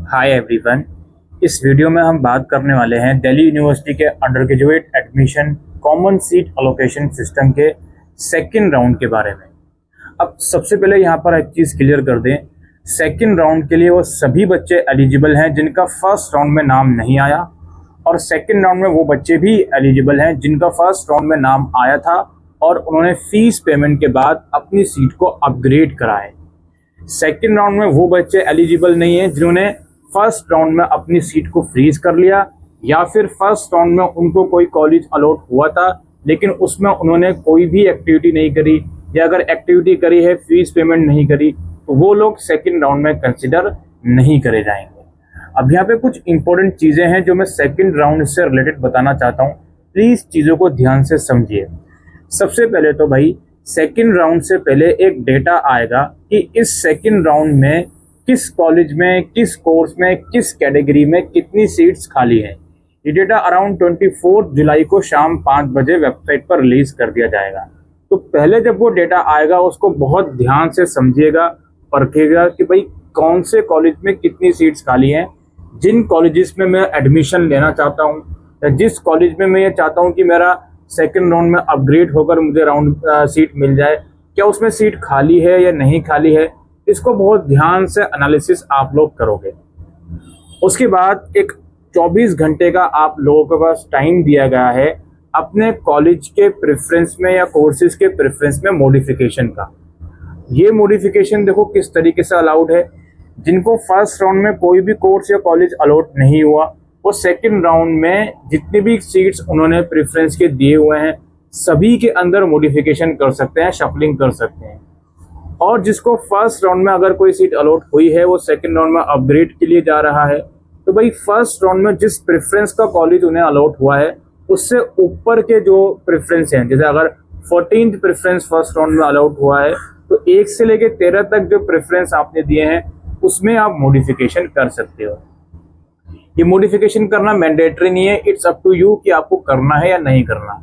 Hi everyone. इस video में हम बात करने वाले हैं दिल्ली यूनिवर्सिटी के under graduate admission common seat allocation system के सेकंड राउंड के बारे में। अब सबसे पहले यहाँ पर एक चीज़ क्लियर कर दें, सेकंड राउंड के लिए वो सभी बच्चे एलिजिबल हैं जिनका फर्स्ट राउंड में नाम नहीं आया, और सेकंड राउंड में वो बच्चे भी एलिजिबल हैं जिनका फर्स्ट राउंड में नाम आया था और उन्होंने फीस पेमेंट के बाद अपनी सीट को अपग्रेड करा है। सेकंड राउंड में वो बच्चे एलिजिबल नहीं हैं जिन्होंने फर्स्ट राउंड में अपनी सीट को फ्रीज कर लिया, या फिर फर्स्ट राउंड में उनको कोई कॉलेज अलॉट हुआ था लेकिन उसमें उन्होंने कोई भी एक्टिविटी नहीं करी, या अगर एक्टिविटी करी है फीस पेमेंट नहीं करी, तो वो लोग सेकंड राउंड में कंसिडर नहीं करे जाएंगे। अब यहाँ पे कुछ इंपॉर्टेंट चीज़ें हैं जो मैं सेकंड राउंड से रिलेटेड बताना चाहता हूँ, प्लीज़ चीज़ों को ध्यान से समझिए। सबसे पहले तो भाई सेकंड राउंड से पहले एक डेटा आएगा कि इस सेकंड राउंड में किस कॉलेज में, किस कोर्स में, किस कैटेगरी में कितनी सीट्स खाली हैं। ये डेटा अराउंड 24 जुलाई को शाम 5 बजे वेबसाइट पर रिलीज कर दिया जाएगा। तो पहले जब वो डेटा आएगा उसको बहुत ध्यान से समझिएगा, परखिएगा कि भाई कौन से कॉलेज में कितनी सीट्स खाली हैं। जिन कॉलेजेस में मैं एडमिशन लेना चाहता हूँ या जिस कॉलेज में मैं ये चाहता हूँ कि मेरा सेकेंड राउंड में अपग्रेड होकर मुझे राउंड सीट मिल जाए, क्या उसमें सीट खाली है या नहीं खाली है, इसको बहुत ध्यान से एनालिसिस आप लोग करोगे। उसके बाद एक 24 घंटे का आप लोगों के पास टाइम दिया गया है अपने कॉलेज के प्रेफरेंस में या कोर्सेज के प्रेफरेंस में मॉडिफिकेशन का। ये मॉडिफिकेशन देखो किस तरीके से अलाउड है। जिनको फर्स्ट राउंड में कोई भी कोर्स या कॉलेज अलॉट नहीं हुआ, वो सेकंड राउंड में जितनी भी सीट्स उन्होंने प्रेफरेंस के दिए हुए हैं सभी के अंदर मॉडिफिकेशन कर सकते हैं, शफलिंग कर सकते हैं। और जिसको फर्स्ट राउंड में अगर कोई सीट अलॉट हुई है वो सेकंड राउंड में अपग्रेड के लिए जा रहा है, तो भाई फर्स्ट राउंड में जिस प्रेफरेंस का कॉलेज उन्हें अलॉट हुआ है उससे ऊपर के जो प्रेफरेंस हैं, जैसे अगर 14th प्रेफरेंस फर्स्ट राउंड में अलॉट हुआ है तो 1 से लेकर 13 तक जो प्रेफरेंस आपने दिए हैं उसमें आप मॉडिफिकेशन कर सकते हो। ये मॉडिफिकेशन करना मैंडेटरी नहीं है, इट्स अप टू यू कि आपको करना है या नहीं करना।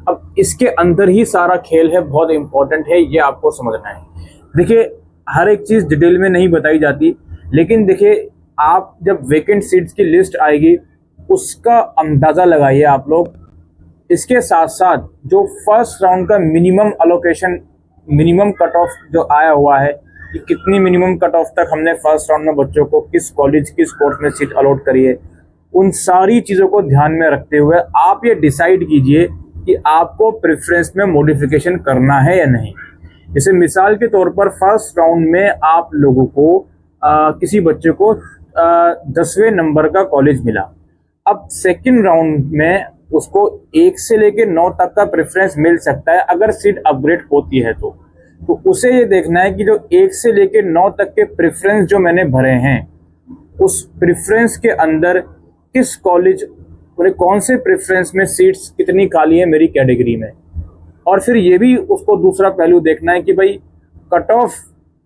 अब इसके अंदर ही सारा खेल है, बहुत इंपॉर्टेंट है, ये आपको समझना है। देखिए हर एक चीज़ डिटेल में नहीं बताई जाती, लेकिन देखिए आप जब वैकेंट सीट्स की लिस्ट आएगी उसका अंदाज़ा लगाइए आप लोग। इसके साथ साथ जो फर्स्ट राउंड का minimum allocation, minimum cut off जो आया हुआ है कि कितनी मिनिमम कट ऑफ तक हमने फर्स्ट राउंड में बच्चों को किस कॉलेज किस कोर्स में सीट अलॉट करी है, उन सारी चीज़ों को ध्यान में रखते हुए आप ये डिसाइड कीजिए कि आपको प्रेफरेंस में मॉडिफिकेशन करना है या नहीं। जैसे मिसाल के तौर पर फर्स्ट राउंड में आप लोगों को किसी बच्चे को 10वें नंबर का कॉलेज मिला। अब सेकंड राउंड में उसको 1 से लेकर 9 तक का प्रेफरेंस मिल सकता है अगर सीट अपग्रेड होती है तो उसे ये देखना है कि जो 1 से लेकर 9 तक के प्रेफरेंस जो मैंने भरे हैं उस प्रेफरेंस के अंदर किस कॉलेज और कौन से प्रेफरेंस में सीट्स कितनी खाली है मेरी कैटेगरी में। और फिर ये भी उसको दूसरा पहलू देखना है कि भाई कट ऑफ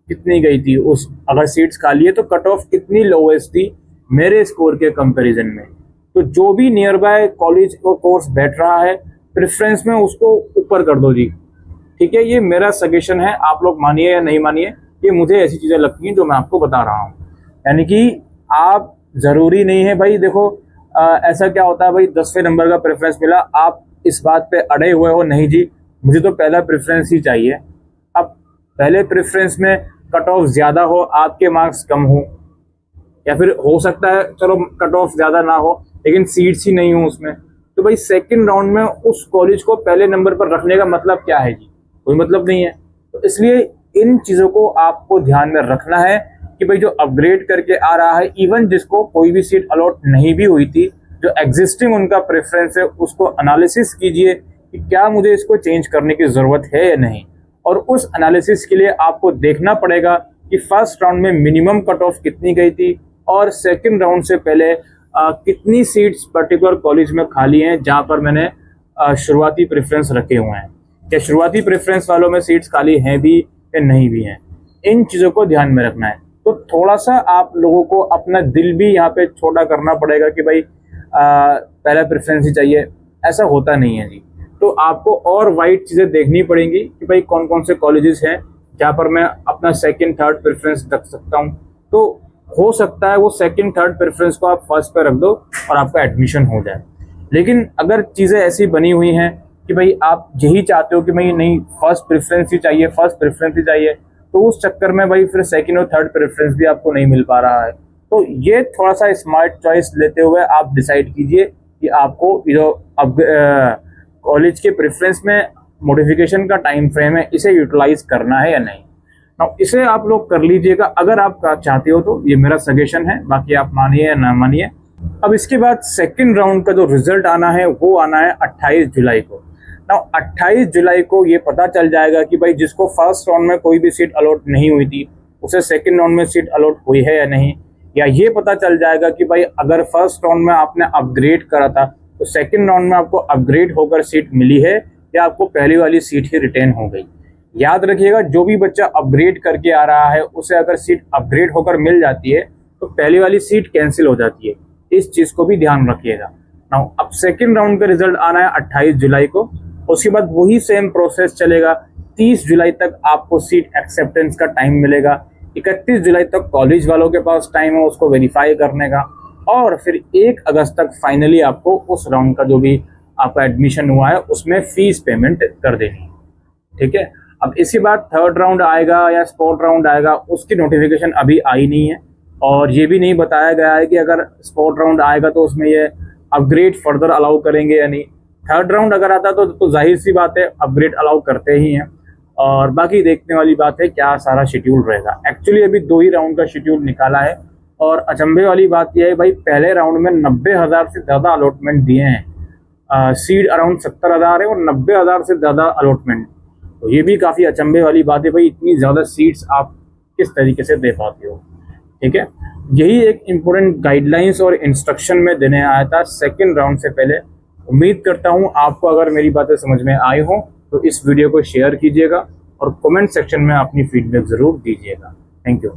कितनी गई थी, उस अगर सीट्स खाली है तो कट ऑफ कितनी लोवेस्ट थी मेरे स्कोर के कंपैरिजन में। तो जो भी नियर बाय कॉलेज और कोर्स बैठ रहा है प्रेफरेंस में उसको ऊपर कर दो जी, ठीक है। ये मेरा सजेशन है, आप लोग मानिए या नहीं मानिए, ये मुझे ऐसी चीज़ें लगती हैं जो मैं आपको बता रहा हूँ। यानी कि आप ज़रूरी नहीं है भाई, देखो ऐसा क्या होता है भाई 10वें नंबर का प्रेफरेंस मिला, आप इस बात पे अड़े हुए हो नहीं जी मुझे तो पहला प्रेफरेंस ही चाहिए। अब पहले प्रेफरेंस में कट ऑफ ज़्यादा हो, आपके मार्क्स कम हो, या फिर हो सकता है चलो कट ऑफ ज़्यादा ना हो लेकिन सीट्स ही नहीं हो उसमें, तो भाई सेकंड राउंड में उस कॉलेज को पहले नंबर पर रखने का मतलब क्या है जी, कोई मतलब नहीं है। तो इसलिए इन चीज़ों को आपको ध्यान में रखना है कि भाई जो अपग्रेड करके आ रहा है, इवन जिसको कोई भी सीट अलॉट नहीं भी हुई थी, जो एग्जिस्टिंग उनका प्रेफरेंस है उसको एनालिसिस कीजिए कि क्या मुझे इसको चेंज करने की ज़रूरत है या नहीं। और उस एनालिसिस के लिए आपको देखना पड़ेगा कि फर्स्ट राउंड में मिनिमम कट ऑफ कितनी गई थी और सेकंड राउंड से पहले कितनी सीट्स पर्टिकुलर कॉलेज में खाली हैं जहां पर मैंने शुरुआती प्रेफरेंस रखे हुए हैं, क्या शुरुआती प्रेफरेंस वालों में सीट्स खाली हैं भी या नहीं भी हैं। इन चीज़ों को ध्यान में रखना है। तो थोड़ा सा आप लोगों को अपना दिल भी यहाँ पे छोटा करना पड़ेगा कि भाई पहला प्रेफरेंस ही चाहिए, ऐसा होता नहीं है जी। तो आपको और वाइड चीज़ें देखनी पड़ेंगी कि भाई कौन कौन से कॉलेजेस हैं जहाँ पर मैं अपना सेकंड थर्ड प्रेफरेंस रख सकता हूँ। तो हो सकता है वो सेकंड थर्ड प्रेफरेंस को आप फर्स्ट पे रख दो और आपका एडमिशन हो जाए। लेकिन अगर चीज़ें ऐसी बनी हुई हैं कि भाई आप यही चाहते हो कि भाई नहीं फर्स्ट प्रेफरेंस ही चाहिए, फर्स्ट प्रेफरेंस ही चाहिए, तो उस चक्कर में भाई फिर सेकंड और थर्ड प्रेफरेंस भी आपको नहीं मिल पा रहा है। तो ये थोड़ा सा स्मार्ट चॉइस लेते हुए आप डिसाइड कीजिए कि आपको जो अब कॉलेज के प्रेफरेंस में मॉडिफिकेशन का टाइम फ्रेम है इसे यूटिलाइज करना है या नहीं। अब इसे आप लोग कर लीजिएगा अगर आप चाहते हो तो, ये मेरा सजेशन है, बाकी आप मानिए या ना मानिए। अब इसके बाद सेकंड राउंड का जो रिजल्ट आना है वो आना है 28 जुलाई को। नाउ 28 जुलाई को ये पता चल जाएगा कि भाई जिसको फर्स्ट राउंड में कोई भी सीट अलॉट नहीं हुई थी उसे सेकंड राउंड में सीट अलॉट हुई है या नहीं, या ये पता चल जाएगा कि भाई अगर फर्स्ट राउंड में आपने अपग्रेड करा था तो सेकंड राउंड में आपको अपग्रेड होकर सीट मिली है या आपको पहली वाली सीट ही रिटेन हो गई। याद रखिएगा जो भी बच्चा अपग्रेड करके आ रहा है उसे अगर सीट अपग्रेड होकर मिल जाती है तो पहली वाली सीट कैंसिल हो जाती है, इस चीज को भी ध्यान रखिएगा। नाउ अब सेकंड राउंड का रिजल्ट आना है 28 जुलाई को। उसके बाद वही सेम प्रोसेस चलेगा, 30 जुलाई तक आपको सीट एक्सेप्टेंस का टाइम मिलेगा, 31 जुलाई तक कॉलेज वालों के पास टाइम है उसको वेरीफाई करने का, और फिर 1 अगस्त तक फाइनली आपको उस राउंड का जो भी आपका एडमिशन हुआ है उसमें फीस पेमेंट कर देनी है। ठीक है, अब इसके बाद थर्ड राउंड आएगा या स्पॉट राउंड आएगा, उसकी नोटिफिकेशन अभी आई नहीं है और ये भी नहीं बताया गया है कि अगर स्पॉट राउंड आएगा तो उसमें ये अपग्रेड फर्दर अलाउ करेंगे या नहीं। थर्ड राउंड अगर आता तो जाहिर सी बात है अपग्रेड अलाउ करते ही हैं, और बाकी देखने वाली बात है क्या सारा शेड्यूल रहेगा। एक्चुअली अभी 2 ही राउंड का शेड्यूल निकाला है और अचंभे वाली बात यह है भाई पहले राउंड में 90,000 से ज़्यादा अलॉटमेंट दिए हैं, सीट अराउंड 70,000 है और 90,000 से ज़्यादा अलॉटमेंट, तो ये भी काफ़ी अचंभे वाली बात है भाई इतनी ज़्यादा सीट्स आप किस तरीके से दे पाते हो। ठीक है, यही एक इम्पोर्टेंट गाइडलाइंस और इंस्ट्रक्शन में देने आया था सेकंड राउंड से पहले। उम्मीद करता हूँ आपको अगर मेरी बातें समझ में आई हो तो इस वीडियो को शेयर कीजिएगा और कमेंट सेक्शन में अपनी फीडबैक ज़रूर दीजिएगा। Thank you.